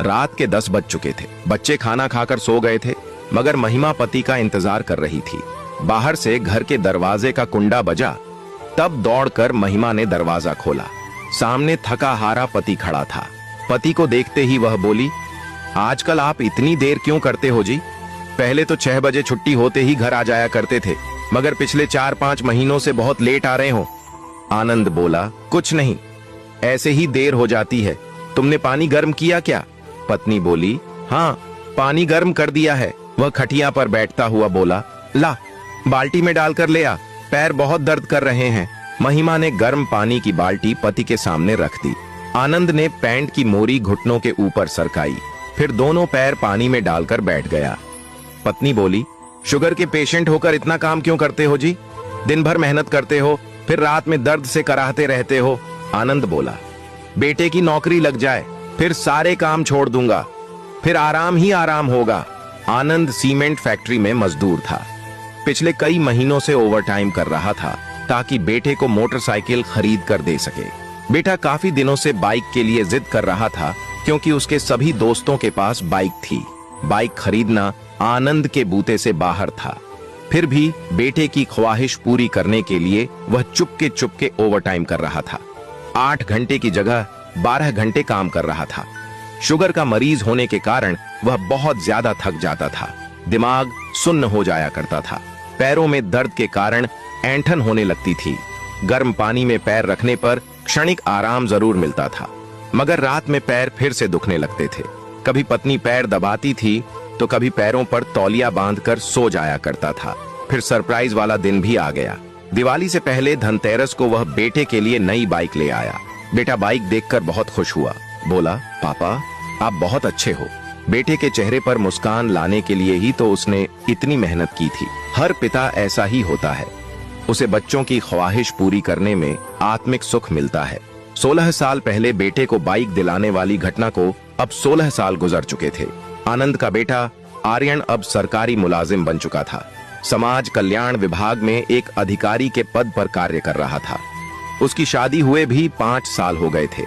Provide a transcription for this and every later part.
रात के 10 बज चुके थे। बच्चे खाना खाकर सो गए थे, मगर महिमा पति का इंतजार कर रही थी। बाहर से घर के दरवाजे का कुंडा बजा, तब दौड़कर महिमा ने दरवाजा खोला। सामने थका हारा पति खड़ा था। पति को देखते ही वह बोली, आजकल आप इतनी देर क्यों करते हो जी? पहले तो 6 बजे छुट्टी होते ही घर आ जाया करते थे, मगर पिछले 4-5 महीनों से बहुत लेट आ रहे हो। आनंद बोला, कुछ नहीं, ऐसे ही देर हो जाती है। तुमने पानी गर्म किया क्या? पत्नी बोली, हाँ, पानी गर्म कर दिया है। वह खटिया पर बैठता हुआ बोला, ला, बाल्टी में डालकर ले आ, पैर बहुत दर्द कर रहे हैं। महिमा ने गर्म पानी की बाल्टी पति के सामने रख दी। आनंद ने पैंट की मोरी घुटनों के ऊपर सरकाई, फिर दोनों पैर पानी में डालकर बैठ गया। पत्नी बोली, शुगर के पेशेंट होकर इतना काम क्यों करते हो जी? दिन भर मेहनत करते हो, फिर रात में दर्द से कराहते रहते हो। आनंद बोला, बेटे की नौकरी लग जाए, फिर सारे काम छोड़ दूंगा, फिर आराम ही आराम होगा। आनंद सीमेंट फैक्ट्री में मजदूर था। पिछले कई महीनों से ओवरटाइम कर रहा था ताकि बेटे को मोटरसाइकिल खरीद कर दे सके। बेटा काफी दिनों से बाइक के लिए जिद कर रहा था, क्योंकि उसके सभी दोस्तों के पास बाइक थी। बाइक खरीदना आनंद के बूते से बाहर था। फिर भी बेटे की ख्वाहिश पूरी करने के लिए वह चुपके ओवरटाइम कर रहा था। 8 घंटे की जगह 12 घंटे काम कर रहा था। शुगर का मरीज होने के कारण वह बहुत ज्यादा थक जाता था। दिमाग सुन्न हो जाया करता था। पैरों में दर्द के कारण ऐंठन होने लगती थी। गर्म पानी में पैर रखने पर क्षणिक आराम जरूर मिलता था, मगर रात में पैर फिर से दुखने लगते थे। कभी पत्नी पैर दबाती थी तो कभी पैरों पर तौलिया बांधकर सो जाया करता था। फिर सरप्राइज वाला दिन भी आ गया। दिवाली से पहले धनतेरस को वह बेटे के लिए नई बाइक ले आया। बेटा बाइक देखकर बहुत खुश हुआ, बोला, पापा आप बहुत अच्छे हो। बेटे के चेहरे पर मुस्कान लाने के लिए ही तो उसने इतनी मेहनत की थी। हर पिता ऐसा ही होता है, उसे बच्चों की ख्वाहिश पूरी करने में आत्मिक सुख मिलता है। 16 साल पहले बेटे को बाइक दिलाने वाली घटना को अब 16 साल गुजर चुके थे। आनंद का बेटा आर्यन अब सरकारी मुलाजिम बन चुका था। समाज कल्याण विभाग में एक अधिकारी के पद पर कार्य कर रहा था। उसकी शादी हुए भी 5 साल हो गए थे।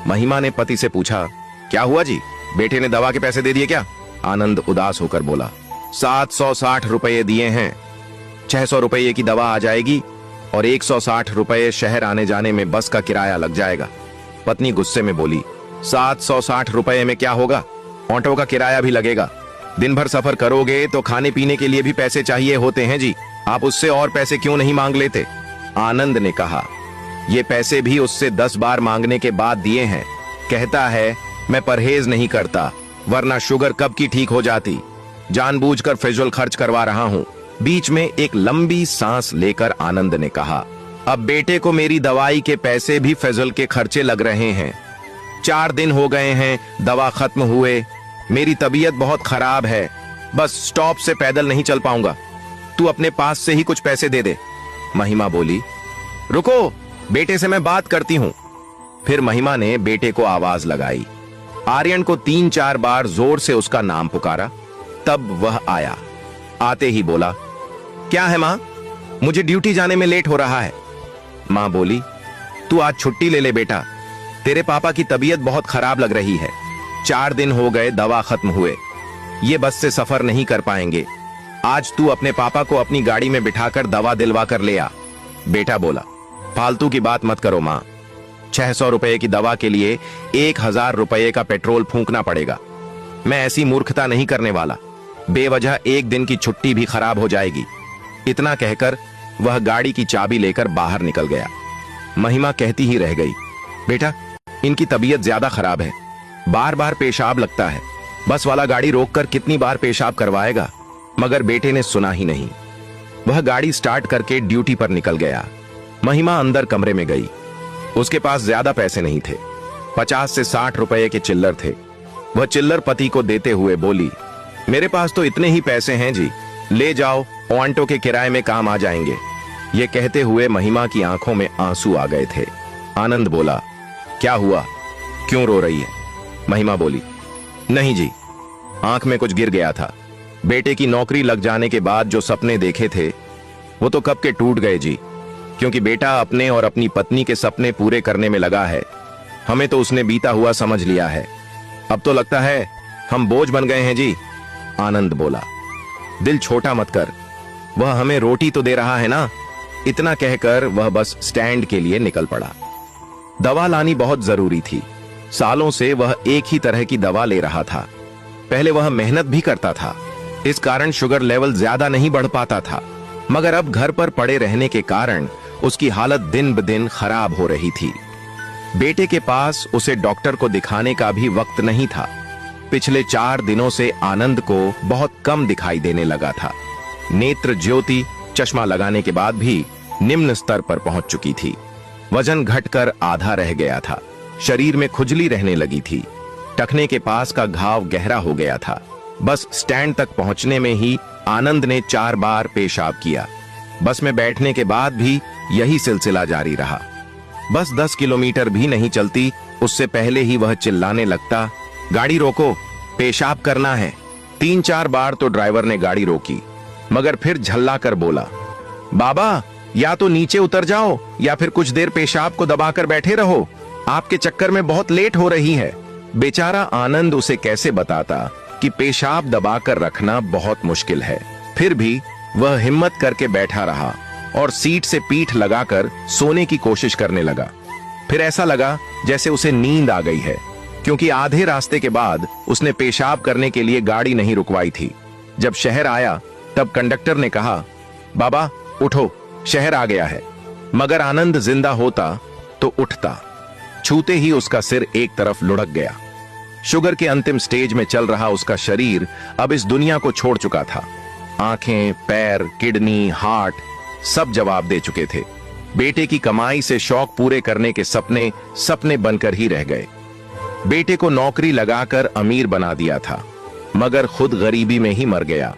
महिमा ने पति से पूछा, क्या हुआ जी, बेटे ने दवा के पैसे दे दिए क्या? आनंद उदास होकर बोला, 760 रुपये दिए हैं। 600 रुपये की दवा आ जाएगी और 160 रुपये शहर आने जाने में बस का किराया लग जाएगा। पत्नी गुस्से में बोली, 760 रुपये में क्या होगा? ऑटो का किराया भी लगेगा। दिन भर सफर करोगे तो खाने पीने के लिए भी पैसे चाहिए होते हैं जी, आप उससे और पैसे क्यों नहीं मांग लेते? आनंद ने कहा, ये पैसे भी उससे 10 बार मांगने के बाद दिए हैं। कहता है मैं परहेज नहीं करता, वरना शुगर कब की ठीक हो जाती। जानबूझकर फिजूल खर्च करवा रहा हूँ। बीच में एक लंबी सांस लेकर आनंद ने कहा, अब बेटे को मेरी दवाई के पैसे भी फिजूल के खर्चे लग रहे हैं। 4 दिन हो गए हैं दवा खत्म हुए। मेरी तबीयत बहुत खराब है, बस स्टॉप से पैदल नहीं चल पाऊंगा। तू अपने पास से ही कुछ पैसे दे दे। महिमा बोली, रुको, बेटे से मैं बात करती हूँ। फिर महिमा ने बेटे को आवाज लगाई। आर्यन को 3-4 बार जोर से उसका नाम पुकारा, तब वह आया। आते ही बोला, क्या है माँ, मुझे ड्यूटी जाने में लेट हो रहा है। माँ बोली, तू आज छुट्टी ले ले बेटा, तेरे पापा की तबीयत बहुत खराब लग रही है। 4 दिन हो गए दवा खत्म हुए, ये बस से सफर नहीं कर पाएंगे। आज तू अपने पापा को अपनी गाड़ी में बिठाकर दवा दिलवा कर ले आ। बेटा बोला, फालतू की बात मत करो माँ, 600 रुपये की दवा के लिए 1000 रुपये का पेट्रोल फूंकना पड़ेगा। मैं ऐसी मूर्खता नहीं करने वाला, बेवजह 1 दिन की छुट्टी भी खराब हो जाएगी। इतना कहकर वह गाड़ी की चाबी लेकर बाहर निकल गया। महिमा कहती ही रह गई, बेटा इनकी तबीयत ज्यादा खराब है, बार बार पेशाब लगता है। बस वाला गाड़ी रोककर कितनी बार पेशाब करवाएगा। मगर बेटे ने सुना ही नहीं। वह गाड़ी स्टार्ट करके ड्यूटी पर निकल गया। महिमा अंदर कमरे में गई। उसके पास ज्यादा पैसे नहीं थे, 50 से 60 रुपये के चिल्लर थे। वह चिल्लर पति को देते हुए बोली, मेरे पास तो इतने ही पैसे हैं जी, ले जाओ, ऑटो के किराए में काम आ जाएंगे। ये कहते हुए महिमा की आंखों में आंसू आ गए थे। आनंद बोला, क्या हुआ, क्यों रो रही है? महिमा बोली, नहीं जी, आंख में कुछ गिर गया था। बेटे की नौकरी लग जाने के बाद जो सपने देखे थे वो तो कब के टूट गए जी, क्योंकि बेटा अपने और अपनी पत्नी के सपने पूरे करने में लगा है। हमें तो उसने बीता हुआ समझ लिया है। अब तो लगता है हम बोझ बन गए हैं जी, आनंद बोला। दिल छोटा मत कर, वह हमें रोटी तो दे रहा है ना। इतना कहकर वह बस स्टैंड के लिए निकल पड़ा। दवा लानी बहुत जरूरी थी। सालों से वह एक ही तरह की दवा ले रहा था। पहले वह मेहनत भी करता था, इस कारण शुगर लेवल ज्यादा नहीं बढ़ पाता था, मगर अब घर पर पड़े रहने के कारण उसकी हालत दिन ब दिन खराब हो रही थी। बेटे के पास उसे डॉक्टर को दिखाने का भी वक्त नहीं था। पिछले 4 दिनों से आनंद को बहुत कम दिखाई देने लगा था। नेत्र ज्योति चश्मा लगाने के बाद भी निम्न स्तर पर पहुंच चुकी थी। वजन घटकर आधा रह गया था। शरीर में खुजली रहने लगी थी। टखने के पास का घाव गहरा हो गया था। बस स्टैंड तक पहुंचने में ही आनंद ने 4 बार पेशाब किया। बस में बैठने के बाद भी यही सिलसिला जारी रहा। बस 10 किलोमीटर भी नहीं चलती उससे पहले ही वह चिल्लाने लगता, गाड़ी रोको, पेशाब करना है। 3-4 बार तो ड्राइवर ने गाड़ी रोकी, मगर फिर झल्ला कर बोला, बाबा या तो नीचे उतर जाओ या फिर कुछ देर पेशाब को दबाकर बैठे रहो, आपके चक्कर में बहुत लेट हो रही है। बेचारा आनंद उसे कैसे बताता कि पेशाब दबाकर रखना बहुत मुश्किल है। फिर भी वह हिम्मत करके बैठा रहा और सीट से पीठ लगाकर सोने की कोशिश करने लगा। फिर ऐसा लगा जैसे उसे नींद आ गई है, क्योंकि आधे रास्ते के बाद उसने पेशाब करने के लिए गाड़ी नहीं रुकवाई थी। जब शहर आया तब कंडक्टर ने कहा, बाबा उठो, शहर आ गया है। मगर आनंद जिंदा होता तो उठता। छूते ही उसका सिर एक तरफ लुढ़क गया। शुगर के अंतिम स्टेज में चल रहा उसका शरीर अब इस दुनिया को छोड़ चुका था। आंखें, पैर, किडनी, हार्ट सब जवाब दे चुके थे। बेटे की कमाई से शौक पूरे करने के सपने सपने बनकर ही रह गए। बेटे को नौकरी लगाकर अमीर बना दिया था, मगर खुद गरीबी में ही मर गया।